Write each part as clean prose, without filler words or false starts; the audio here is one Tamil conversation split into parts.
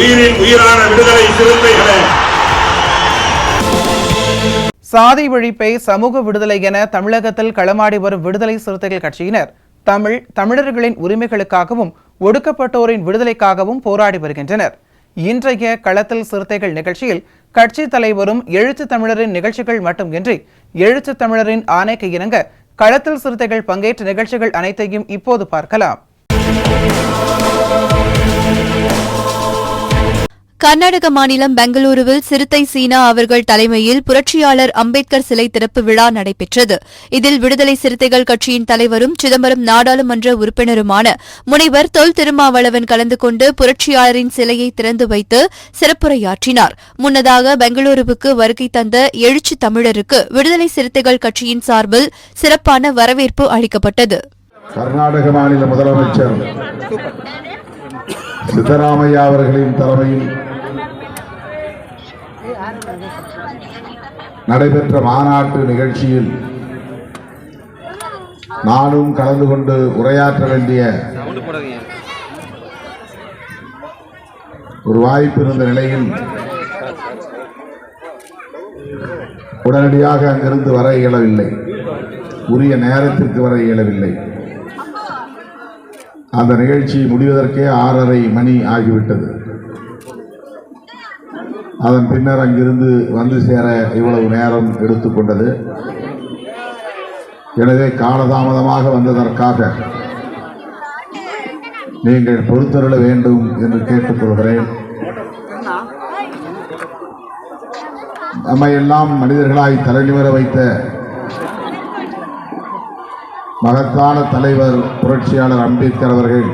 உயிரின் உயிரான விடுதலை சிறுத்தைகளே, சாதி ஒழிப்பை சமூக விடுதலை என தமிழகத்தில் களமாடி வரும் விடுதலை சிறுத்தைகள் கட்சியினர் தமிழர்களின் உரிமைகளுக்காகவும் ஒடுக்கப்பட்டோரின் விடுதலைக்காகவும் போராடி வருகின்றனர். இன்றைய களத்தில் சிறுத்தைகள் நிகழ்ச்சியில் கட்சி தலைவரும் எழுத்து தமிழரின் நிகழ்ச்சிகள் மட்டுமின்றி எழுத்து தமிழரின் ஆணைக்கு இணங்க களத்தில் சிறுத்தைகள் பங்கேற்ற நிகழ்ச்சிகள் அனைத்தையும் இப்போது பார்க்கலாம். கர்நாடக மாநிலம் பெங்களூருவில் சிறுத்தை சீனா அவர்கள் தலைமையில் புரட்சியாளர் அம்பேத்கர் சிலை திறப்பு விழா நடைபெற்றது. இதில் விடுதலை சிறுத்தைகள் கட்சியின் தலைவரும் சிதம்பரம் நாடாளுமன்ற உறுப்பினருமான முனைவர் தொல் திருமாவளவன் கலந்து கொண்டு புரட்சியாளரின் சிலையை திறந்து வைத்து சிறப்புரையாற்றினார். முன்னதாக பெங்களூருவுக்கு வருகை தந்த எழுச்சி தமிழருக்கு விடுதலை சிறுத்தைகள் கட்சியின் சார்பில் சிறப்பான வரவேற்பு அளிக்கப்பட்டது. கர்நாடக மாநில முதலமைச்சர் சித்தராமையா அவர்களின் தலைமையில் நடைபெற்ற மாநாட்டு நிகழ்ச்சியில் நானும் கலந்து கொண்டு உரையாற்ற வேண்டிய ஒரு வாய்ப்பு இருந்த நிலையில் உடனடியாக அங்கிருந்து வர இயலவில்லை, உரிய நேரத்திற்கு வர இயலவில்லை. அந்த நிகழ்ச்சி முடிவதற்கே 6:30 மணி ஆகிவிட்டது. அதன் பின்னர் அங்கிருந்து வந்து சேர இவ்வளவு நேரம் எடுத்துக்கொண்டது. எனவே காலதாமதமாக வந்ததற்காக நீங்கள் பொறுத்தருள வேண்டும் என்று கேட்டுக்கொள்கிறேன். நம்மை எல்லாம் மனிதர்களாய் தலைநிமிர வைத்த மகத்தான தலைவர் புரட்சியாளர் அம்பேத்கர் அவர்கள்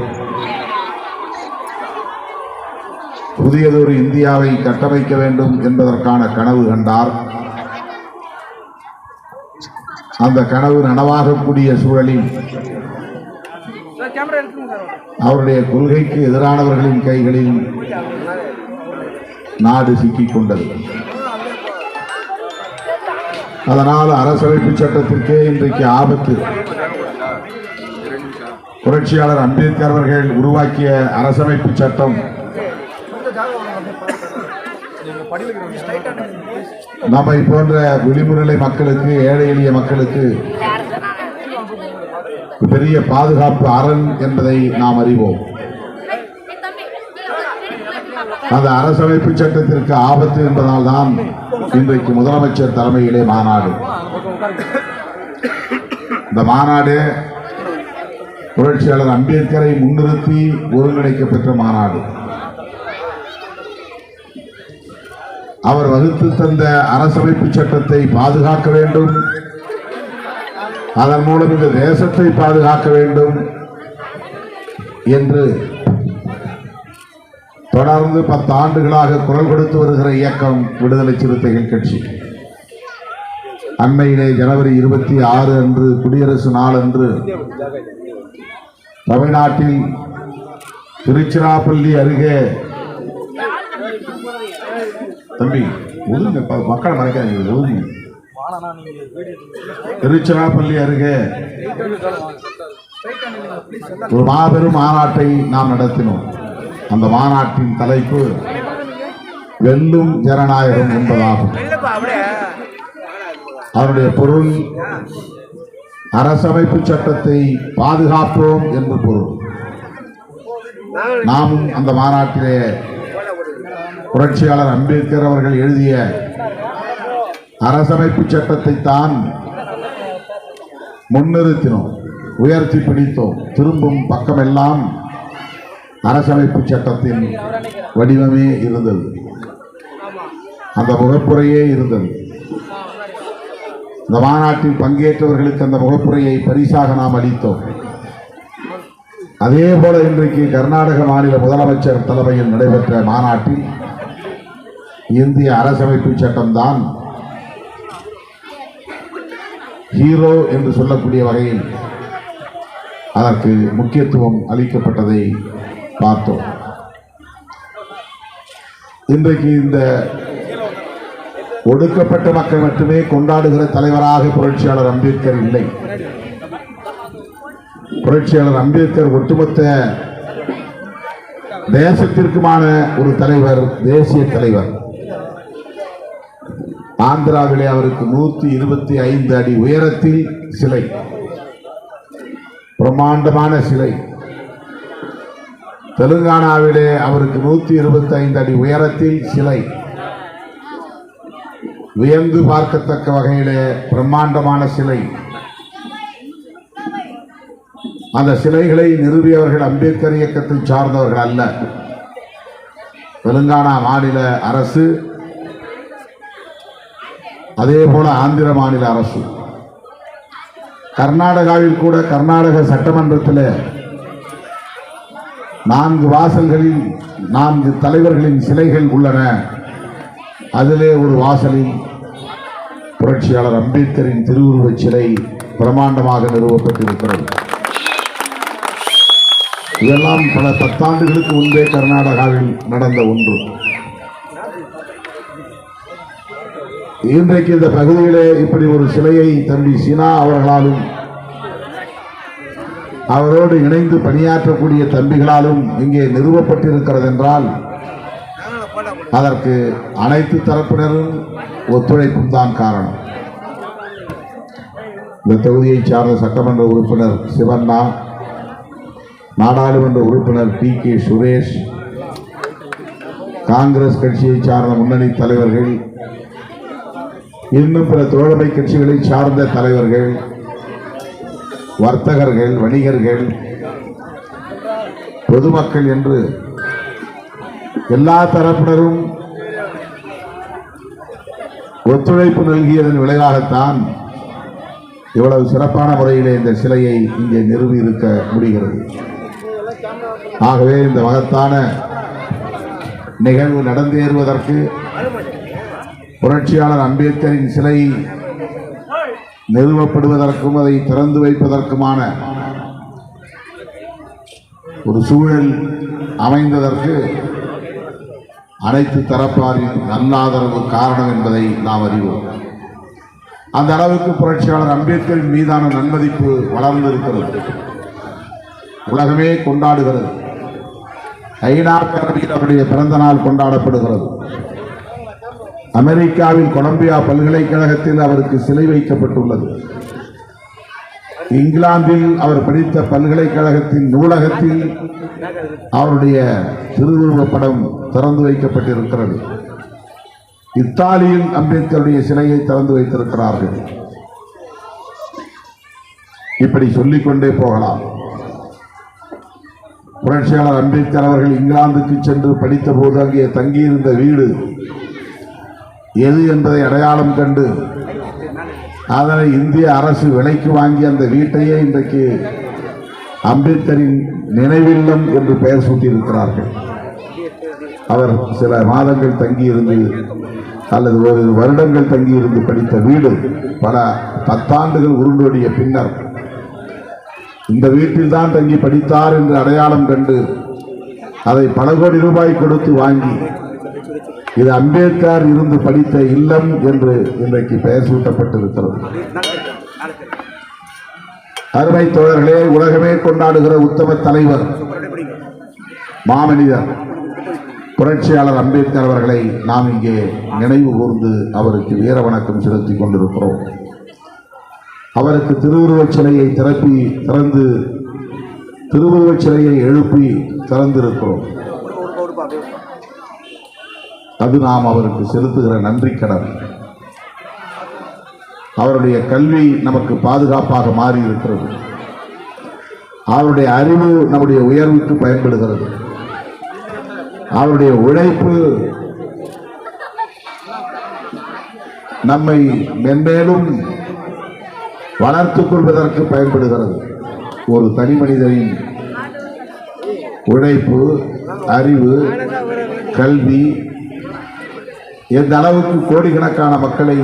புதியதொரு இந்தியாவை கட்டமைக்க வேண்டும் என்பதற்கான கனவு கண்டார். அந்த கனவு நனவாகக்கூடிய சூழலில் அவருடைய கொள்கைக்கு எதிரானவர்களின் கைகளில் நாடு சிக்கிக் கொண்டது. அதனால் அரசமைப்பு சட்டத்திற்கே இன்றைக்கு ஆபத்து. புரட்சியாளர் அம்பேத்கர் அவர்கள் உருவாக்கிய அரசமைப்பு சட்டம் நம்மை போன்ற விளிம்புநிலை மக்களுக்கு, ஏழை எளிய மக்களுக்கு பெரிய பாதுகாப்பு அரண் என்பதை நாம் அறிவோம். அந்த அரசமைப்பு சட்டத்திற்கு ஆபத்து என்பதால் தான் இன்றைக்கு முதலமைச்சர் தலைமையிலே மாநாடு. இந்த மாநாடு புரட்சியாளர் அம்பேத்கரை முன்னிறுத்தி ஒருங்கிணைக்கப்பட்ட மாநாடு. அவர் வகுத்து தந்த அரசமைப்பு சட்டத்தை பாதுகாக்க வேண்டும், அதன் மூலம் இந்த தேசத்தை பாதுகாக்க வேண்டும் என்று தொடர்ந்து 10 ஆண்டுகளாக குரல் கொடுத்து வருகிற இயக்கம் விடுதலை சிறுத்தைகள் கட்சி. அண்மையிலே ஜனவரி 26 அன்று குடியரசு நாள் அன்று தமிழ்நாட்டில் திருச்சிராப்பள்ளி அருகே தம்பி மக்களை மறைக்காதீங்க. திருச்சிராப்பள்ளி அருகே ஒரு மாபெரும் மாநாட்டை நாம் நடத்தினோம். அந்த மாநாட்டின் தலைப்பு வெல்லும் ஜனநாயகம் என்பதாகும். அதனுடைய பொருள் அரசமைப்பு சட்டத்தை பாதுகாப்போம் என்று பொருள். நாமும் அந்த மாநாட்டிலே புரட்சியாளர் அம்பேத்கர் அவர்கள் எழுதிய அரசமைப்பு சட்டத்தை தான் முன்னிறுத்தினோம், உயர்த்தி பிடித்தோம். திரும்பும் பக்கமெல்லாம் அரசமைப்பு சட்டத்தின் வடிவமே இருந்தது, அந்த முகப்புரையே இருந்தது. இந்த மாநாட்டில் பங்கேற்றவர்களுக்கு அந்த முகப்புரையை பரிசாக நாம் அளித்தோம். அதே போல இன்றைக்கு கர்நாடக மாநில முதலமைச்சர் தலைமையில் நடைபெற்ற மாநாட்டில் இந்திய அரசமைப்பு சட்டம்தான் ஹீரோ என்று சொல்லக்கூடிய வகையில் அதற்கு முக்கியத்துவம் அளிக்கப்பட்டதை பார்த்தோம். இன்றைக்கு இந்த ஒடுக்கப்பட்ட மக்கள் மட்டுமே கொண்டாடுகிற தலைவராக புரட்சியாளர் அம்பேத்கர் இல்லை. புரட்சியாளர் அம்பேத்கர் ஒட்டுமொத்த தேசத்திற்குமான ஒரு தலைவர், தேசிய தலைவர். ஆந்திராவிலே அவருக்கு 125 அடி உயரத்தில் சிலை, பிரம்மாண்டமான சிலை. தெலுங்கானாவிலே அவருக்கு 125 அடி உயரத்தில் சிலை, வியந்து பார்க்கத்தக்க வகையிலே பிரம்மாண்டமான சிலை. அந்த சிலைகளை நிறுவியவர்கள் அம்பேத்கர் இயக்கத்தை சார்ந்தவர்கள் அல்ல. தெலுங்கானா மாநில அரசு, அதே போல ஆந்திர மாநில அரசு. கர்நாடகாவில் கூட கர்நாடக சட்டமன்றத்தில் 4 வாசல்களில் 4 தலைவர்களின் சிலைகள் உள்ளன. அதிலே ஒரு வாசலில் புரட்சியாளர் அம்பேத்கரின் திருவுருவச் சிலை பிரமாண்டமாக நிறுவப்பட்டிருக்கிறது. இதெல்லாம் பல 10 ஆண்டுகளுக்கு முன்பே கர்நாடகாவில் நடந்த ஒன்று. இன்றைக்கு இந்த பகுதியிலே இப்படி ஒரு சிலையை தம்பி சீனா அவர்களாலும் அவரோடு இணைந்து பணியாற்றக்கூடிய தம்பிகளாலும் இங்கே நிறுவப்பட்டிருக்கிறது என்றால் அதற்கு அனைத்து தரப்பினரும் ஒத்துழைப்பும் தான் காரணம். இந்த தொகுதியை சார்ந்த சட்டமன்ற உறுப்பினர் சிவண்ணா, நாடாளுமன்ற உறுப்பினர் TK சுரேஷ், காங்கிரஸ் கட்சியை சார்ந்த முன்னணி தலைவர்கள், இன்னும் பிற தோழமை கட்சிகளை சார்ந்த தலைவர்கள், வர்த்தகர்கள், வணிகர்கள், பொதுமக்கள் என்று எல்லா தரப்பினரும் ஒத்துழைப்பு நல்கியதன் விளைவாகத்தான் இவ்வளவு சிறப்பான முறையிலே இந்த சிலையை இங்கே நிறுவி இருக்க முடிகிறது. ஆகவே இந்த மகத்தான நிகழ்வு நடந்தேறுவதற்கு புரட்சியாளர் அம்பேத்கரின் சிலை நிறுவப்படுவதற்கும் அதை திறந்து வைப்பதற்குமான ஒரு சூழல் அமைந்ததற்கு அனைத்து தரப்பாரின் நல்லாதரவு காரணம் என்பதை நாம் அறிவோம். அந்த அளவுக்கு புரட்சியாளர் அம்பேத்கரின் மீதான நன்மதிப்பு வளர்ந்திருக்கிறது. உலகமே கொண்டாடுகிறது. ஐநா பேரவையில் அவருடைய பிறந்த நாள் கொண்டாடப்படுகிறது. அமெரிக்காவில் கொலம்பியா பல்கலைக்கழகத்தில் அவருக்கு சிலை வைக்கப்பட்டுள்ளது. இங்கிலாந்தில் அவர் படித்த பல்கலைக்கழகத்தின் நூலகத்தில் அவருடைய திருவுருவப் படம் திறந்து வைக்கப்பட்டிருக்கிறது. இத்தாலியில் அம்பேத்கருடைய சிலையை திறந்து வைத்திருக்கிறார்கள். இப்படி சொல்லிக்கொண்டே போகலாம். புரட்சியாளர் அம்பேத்கர் அவர்கள் இங்கிலாந்துக்கு சென்று படித்த போது அங்கே தங்கியிருந்த வீடு எது என்பதை அடையாளம் கண்டு அதனை இந்திய அரசு விலைக்கு வாங்கி அந்த வீட்டையே இன்றைக்கு அம்பேத்கரின் நினைவில்லம் என்று பெயர் சூட்டியிருக்கிறார்கள். அவர் சில மாதங்கள் தங்கியிருந்து அல்லது ஒரு வருடங்கள் தங்கியிருந்து படித்த வீடு பல 10 ஆண்டுகள் உருண்டோடிய பின்னர் இந்த வீட்டில் தான் தங்கி படித்தார் என்று அடையாளம் கண்டு அதை பல கோடி ரூபாய் கொடுத்து வாங்கி இது அம்பேத்கர் இருந்து படித்த இல்லம் என்று இன்றைக்கு பெயர் சூட்டப்பட்டிருக்கிறது. அருமை தோழர்களே, உலகமே கொண்டாடுகிற உத்தம தலைவர், மாமனிதர் புரட்சியாளர் அம்பேத்கர் அவர்களை நாம் இங்கே நினைவு கூர்ந்து அவருக்கு வீர வணக்கம் செலுத்திக் கொண்டிருக்கிறோம். அவருக்கு திருவுருவச் சிலையை திறந்து திருவுருவச் சிலையை எழுப்பி திறந்திருக்கிறோம். அது நாம் அவருக்கு செலுத்துகிற நன்றி கடன். அவருடைய கல்வி நமக்கு பாதுகாப்பாக மாறி இருக்கிறது. அவருடைய அறிவு நம்முடைய உயர்வுக்கு பயன்படுகிறது. அவருடைய உழைப்பு நம்மை மென்மேலும் வளர்த்துக் கொள்வதற்கு பயன்படுகிறது. ஒரு தனி மனிதனின் உழைப்பு, அறிவு, கல்வி எந்த அளவுக்கு கோடிக்கணக்கான மக்களை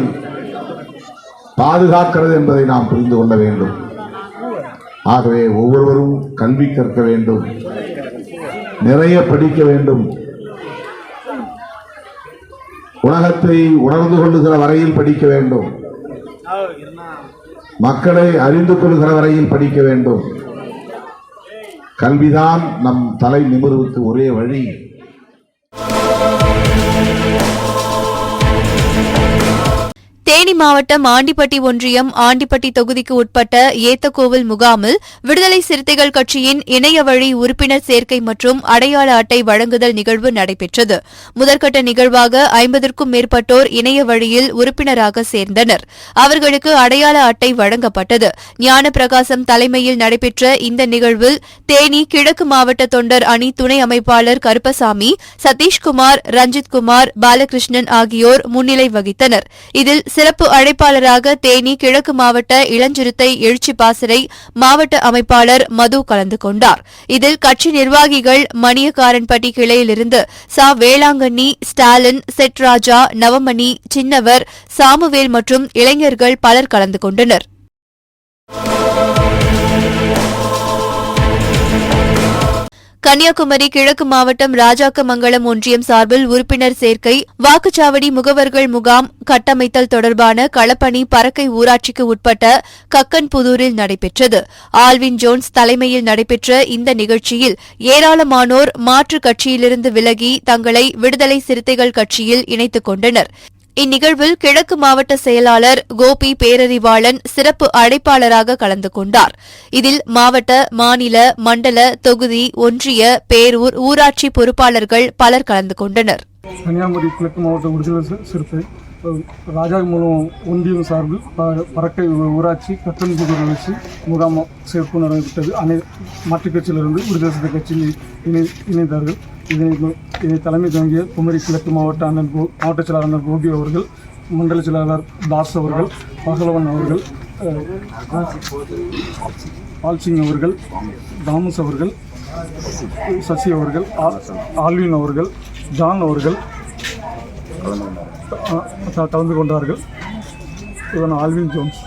பாதுகாக்கிறது என்பதை நாம் புரிந்து கொள்ள வேண்டும். ஆகவே ஒவ்வொருவரும் கல்வி கற்க வேண்டும், நிறைய படிக்க வேண்டும். உலகத்தை உணர்ந்து கொள்ளுகிற வரையில் படிக்க வேண்டும், மக்களை அறிந்து கொள்கிற வரையில் படிக்க வேண்டும். கல்விதான் நம் தலை நிமிர்வுக்கு ஒரே வழி. தேனி மாவட்டம் ஆண்டிப்பட்டி ஒன்றியம் ஆண்டிப்பட்டி தொகுதிக்கு உட்பட்ட ஏத்தக்கோவில் முகாமில் விடுதலை சிறுத்தைகள் கட்சியின் இணையவழி உறுப்பினர் சேர்க்கை மற்றும் அடையாள அட்டை வழங்குதல் நிகழ்வு நடைபெற்றது. முதற்கட்ட நிகழ்வாக 50க்கும் மேற்பட்டோர் இணைய வழியில் உறுப்பினராக சேர்ந்தனர். அவர்களுக்கு அடையாள அட்டை வழங்கப்பட்டது. ஞானப்பிரகாசம் தலைமையில் நடைபெற்ற இந்த நிகழ்வில் தேனி கிழக்கு மாவட்ட தொண்டர் அணி துணை அமைப்பாளர் கருப்பசாமி, சதீஷ்குமார், ரஞ்சித்குமார், பாலகிருஷ்ணன் ஆகியோர் முன்னிலை வகித்தனர். இதில் சிறப்பு அழைப்பாளராக தேனி கிழக்கு மாவட்ட இளஞ்சிறுத்தை எழுச்சி பாசறை மாவட்ட அமைப்பாளர் மது கலந்து கொண்டார். இதில் கட்சி நிர்வாகிகள் மணியக்காரன்பட்டி கிளையிலிருந்து சா வேளாங்கண்ணி, ஸ்டாலின், செட்ராஜா, நவமணி, சின்னவர், சாமுவேல் மற்றும் இளைஞர்கள் பலர் கலந்து கொண்டனர். கன்னியாகுமரி கிழக்கு மாவட்டம் ராஜாக்கமங்கலம் ஒன்றியம் சார்பில் உறுப்பினர் சேர்க்கை, வாக்குச்சாவடி முகவர்கள் முகாம் கட்டமைத்தல் தொடர்பான களப்பணி பறக்கை ஊராட்சிக்கு உட்பட்ட கக்கன்புதூரில் நடைபெற்றது. ஆல்வின் ஜோன்ஸ் தலைமையில் நடைபெற்ற இந்த நிகழ்ச்சியில் ஏராளமானோர் மாற்றுக் கட்சியிலிருந்து விலகி தங்களை விடுதலை சிறுத்தைகள் கட்சியில் இணைத்துக் கொண்டனர். இந்நிகழ்வில் கிழக்கு மாவட்ட செயலாளர் கோபி பேரறிவாளன் சிறப்பு அழைப்பாளராக கலந்து கொண்டார். இதில் மாவட்ட, மாநில, மண்டல, தொகுதி, ஒன்றிய, பேரூர், ஊராட்சி பொறுப்பாளர்கள் பலர் கலந்து கொண்டனர். கன்னியாகுமரி கிழக்கு மாவட்ட விடுதலை சிறுத்தை ராஜாக்கமங்கலம் ஒன்றியம் சார்பில் பறக்கை ஊராட்சி கட்டன்புதூர் வச்சு முகாம் சேர்ப்பு நடைபெற்றது. மாற்றுக் கட்சியிலிருந்து விடுதலை சிறுத்தை கட்சியில் இணைந்தார்கள். இதனை தலைமை தாங்கிய குமரி கிழக்கு மாவட்ட செயலாளர் அண்ணன் கோபி அவர்கள், மண்டல செயலாளர் தாஸ் அவர்கள், பகலவன் அவர்கள், பால்சிங் அவர்கள், தாமஸ் அவர்கள், சசி அவர்கள், ஆல்வின் அவர்கள், ஜான் அவர்கள் கலந்து கொண்டார்கள். இவன் ஆல்வின் ஜோன்ஸ்.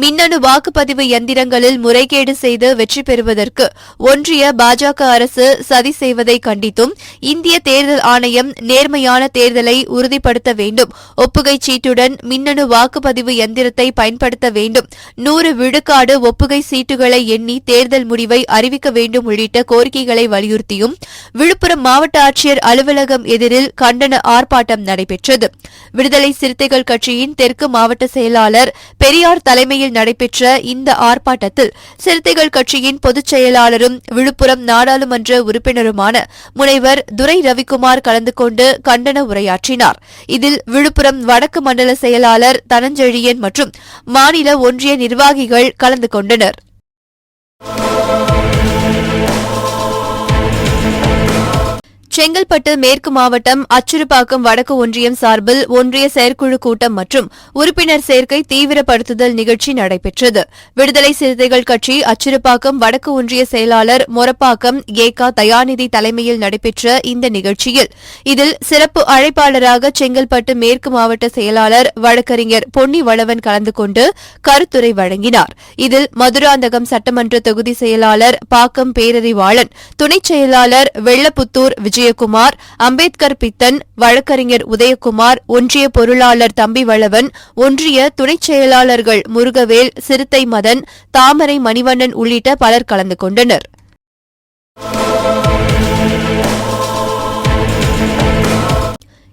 மின்னணு வாக்குப்பதிவு எந்திரங்களில் முறைகேடு செய்து வெற்றி பெறுவதற்கு ஒன்றிய பாஜக அரசு சதி செய்வதை கண்டித்தும் இந்திய தேர்தல் ஆணையம் நேர்மையான தேர்தலை உறுதிப்படுத்த வேண்டும், ஒப்புகை சீட்டுடன் மின்னணு வாக்குப்பதிவு எந்திரத்தை பயன்படுத்த வேண்டும், 100 விழுக்காடு ஒப்புகை சீட்டுகளை எண்ணி தேர்தல் முடிவை அறிவிக்க வேண்டும் உள்ளிட்ட கோரிக்கைகளை வலியுறுத்தியும் விழுப்புரம் மாவட்ட ஆட்சியர் அலுவலகம் எதிரில் கண்டன ஆர்ப்பாட்டம் நடைபெற்றது. விடுதலை சிறுத்தைகள் கட்சியின் தெற்கு மாவட்ட செயலாளர் பெரியார் தலைமையில் நடைபெற்ற இந்த ஆர்ப்பாட்டத்தில் சிறுத்தைகள் கட்சியின் பொதுச் செயலாளரும் விழுப்புரம் நாடாளுமன்ற உறுப்பினருமான முனைவர் துரை ரவிக்குமார் கலந்து கொண்டு கண்டன உரையாற்றினார். இதில் விழுப்புரம் வடக்கு மண்டல செயலாளர் தனஞ்செழியன் மற்றும் மாநில ஒன்றிய நிர்வாகிகள் கலந்து கொண்டனர். செங்கல்பட்டு மேற்கு மாவட்டம் அச்சுறுப்பாக்கம் வடக்கு ஒன்றியம் சார்பில் ஒன்றிய செயற்குழு கூட்டம் மற்றும் உறுப்பினர் சேர்க்கை தீவிரப்படுத்துதல் நிகழ்ச்சி நடைபெற்றது. விடுதலை சிறுத்தைகள் கட்சி அச்சுறுப்பாக்கம் வடக்கு ஒன்றிய செயலாளர் மொரப்பாக்கம் ஏகா தயாநிதி தலைமையில் நடைபெற்ற இந்த நிகழ்ச்சியில் இதில் சிறப்பு அழைப்பாளராக செங்கல்பட்டு மேற்கு மாவட்ட செயலாளர் வழக்கறிஞர் பொன்னி வளவன் கலந்து கொண்டு கருத்துரை வழங்கினார். இதில் மதுராந்தகம் சட்டமன்ற தொகுதி செயலாளர் பாக்கம் பேரறிவாளன், துணைச் செயலாளர் வெள்ளப்புத்தூர் விஜயகுமார், அம்பேத்கர் பித்தன், வழக்கறிஞர் உதயகுமார், ஒன்றிய பொருளாளர் தம்பி வளவன், ஒன்றிய துணைச் செயலாளர்கள் முருகவேல், சிறுத்தை மதன், தாமரை மணிவண்ணன் உள்ளிட்ட பலர் கலந்து கொண்டனர்.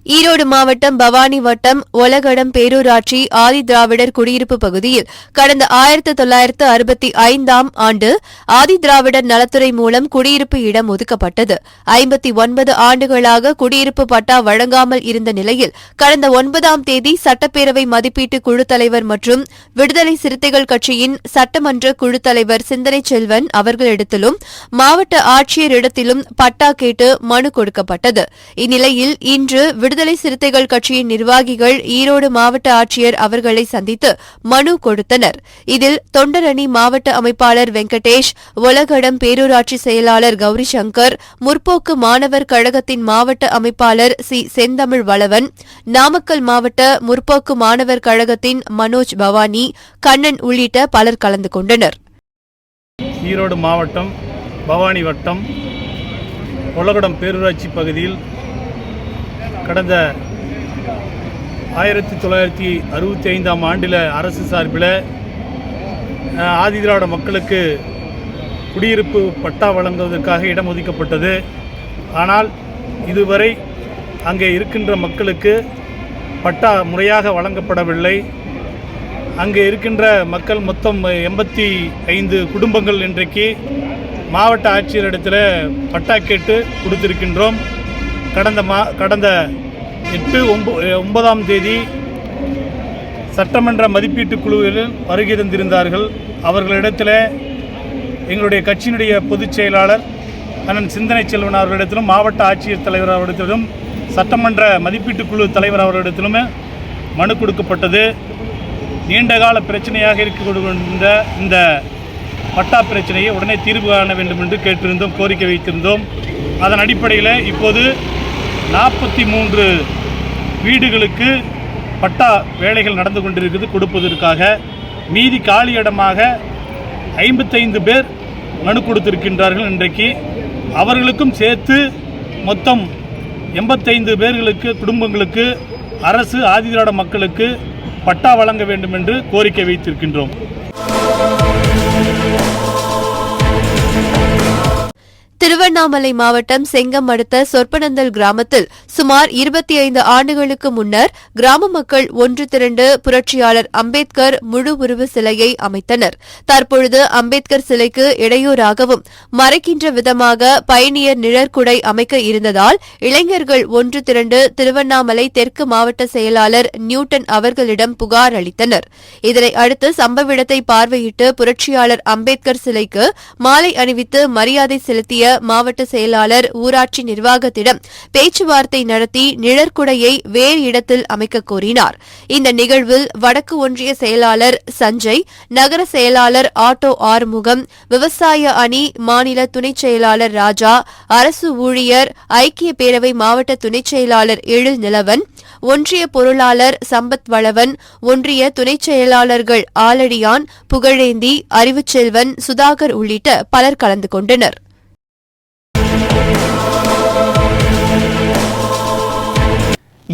ஈரோடு மாவட்டம் பவானி வட்டம் ஒலகடம் பேரூராட்சி ஆதிதிராவிடர் குடியிருப்பு பகுதியில் கடந்த 1965ஆம் ஆண்டு ஆதிதிராவிடர் நலத்துறை மூலம் குடியிருப்பு இடம் ஒதுக்கப்பட்டது. 59 ஆண்டுகளாக குடியிருப்பு பட்டா வழங்காமல் இருந்த நிலையில் கடந்த 9ஆம் தேதி சட்டப்பேரவை மதிப்பீட்டு குழு தலைவர் மற்றும் விடுதலை சிறுத்தைகள் கட்சியின் சட்டமன்ற குழு தலைவர் சிந்தனை செல்வன் அவர்களிடத்திலும் மாவட்ட ஆட்சியரிடத்திலும் பட்டா கேட்டு மனு கொடுக்கப்பட்டது. இந்நிலையில் இன்று விடுதலை சிறுத்தைகள் கட்சியின் நிர்வாகிகள் ஈரோடு மாவட்ட ஆட்சியர் அவர்களை சந்தித்து மனு கொடுத்தனர். இதில் தொண்டரணி மாவட்ட அமைப்பாளர் வெங்கடேஷ், ஒலகடம் பேரூராட்சி செயலாளர் கௌரி சங்கர், முற்போக்கு மாணவர் கழகத்தின் மாவட்ட அமைப்பாளர் சி செந்தமிழ் வளவன், நாமக்கல் மாவட்ட முற்போக்கு மாணவர் கழகத்தின் மனோஜ் பவானி, கண்ணன் உள்ளிட்ட பலர் கலந்து கொண்டனர். ஈரோடு மாவட்டம் பவானி வட்டம் ஒலகடம் பேரூராட்சி பகுதியில் கடந்த 1965ஆம் ஆண்டில் அரசு சார்பில் ஆதிதிராவிட மக்களுக்கு குடியிருப்பு பட்டா வழங்குவதற்காக இடம் ஒதுக்கப்பட்டது. ஆனால் இதுவரை அங்கே இருக்கின்ற மக்களுக்கு பட்டா முறையாக வழங்கப்படவில்லை. அங்கே இருக்கின்ற மக்கள் மொத்தம் 85 குடும்பங்கள் இன்றைக்கு மாவட்ட ஆட்சியரிடத்தில் பட்டா கேட்டு கொடுத்திருக்கின்றோம். கடந்த 8/9ஆம் தேதி சட்டமன்ற மதிப்பீட்டு குழுவில் வருகை தந்திருந்தார்கள். அவர்களிடத்தில் எங்களுடைய கட்சியினுடைய பொதுச் செயலாளர் அண்ணன் சிந்தனை செல்வன் அவர்களிடத்திலும், மாவட்ட ஆட்சியர் தலைவர் அவர்களிடத்திலும், சட்டமன்ற மதிப்பீட்டு குழு தலைவர் அவர்களிடத்திலும் மனு கொடுக்கப்பட்டது. நீண்டகால பிரச்சனையாக இருக்கின்ற இந்த பட்டா பிரச்சனையை உடனே தீர்வு காண வேண்டும் என்று கேட்டிருந்தோம், கோரிக்கை வைத்திருந்தோம். அதன் அடிப்படையில் இப்போது 43 வீடுகளுக்கு பட்டா வேலைகள் நடந்து கொண்டிருக்கிறது கொடுப்பதற்காக. மீதி காலி இடமாக 55 பேர் மனு கொடுத்திருக்கின்றார்கள். இன்றைக்கு அவர்களுக்கும் சேர்த்து மொத்தம் 85 பேர்களுக்கு குடும்பங்களுக்கு அரசு ஆதிதிராவிட மக்களுக்கு பட்டா வழங்க வேண்டும் என்று கோரிக்கை வைத்திருக்கின்றோம். திருவண்ணாமலை மாவட்டம் செங்கம் அடுத்த சொற்பனந்தல் கிராமத்தில் சுமார் 25 ஆண்டுகளுக்கு முன்னர் கிராம மக்கள் ஒன்று திரண்டு புரட்சியாளர் அம்பேத்கர் முழு உருவ சிலையை அமைத்தனர். தற்பொழுது அம்பேத்கர் சிலைக்கு இடையூறாகவும் மறைக்கின்ற விதமாக பயணியர் நிழற்குடை அமைக்க இருந்ததால் இளைஞர்கள் ஒன்று திரண்டு திருவண்ணாமலை தெற்கு மாவட்ட செயலாளர் நியூட்டன் அவர்களிடம் புகார் அளித்தனர். இதனை அடுத்து சம்பவ இடத்தை பார்வையிட்டு புரட்சியாளர் அம்பேத்கர் சிலைக்கு மாலை அணிவித்து மரியாதை செலுத்திய மாவட்ட செயலாளர் ஊராட்சி நிர்வாகத்திடம் பேச்சுவார்த்தை நடத்தி நிழற்குடையை வேறு இடத்தில் அமைக்க கோரினார். இந்த நிகழ்வில் வடக்கு ஒன்றிய செயலாளர் சஞ்சய், நகர செயலாளர் ஆட்டோ ஆறுமுகம், விவசாய அணி மாநில துணைச் செயலாளர் ராஜா, அரசு ஊழியர் ஐக்கிய பேரவை மாவட்ட துணைச் செயலாளர் எழில் நிலவன், ஒன்றிய பொருளாளர் சம்பத் வளவன், ஒன்றிய துணைச் செயலாளர்கள் ஆலடியான், புகழேந்தி, அறிவுச்செல்வன், சுதாகர் உள்ளிட்ட பலர் கலந்து கொண்டனர்.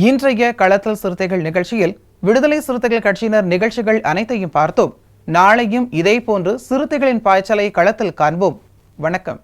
இன்றைய களத்தல் சிறுத்தைகள் நிகழ்ச்சியில் விடுதலை சிறுத்தைகள் கட்சியினர் நிகழ்ச்சிகள் அனைத்தையும் பார்த்தோம். நாளையும் இதேபோன்று சிறுத்தைகளின் பாய்ச்சலை களத்தில் காண்போம். வணக்கம்.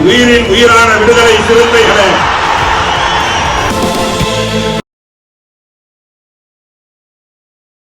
உயிரின் உயிரான விடுதலை சிறுத்தைகளே,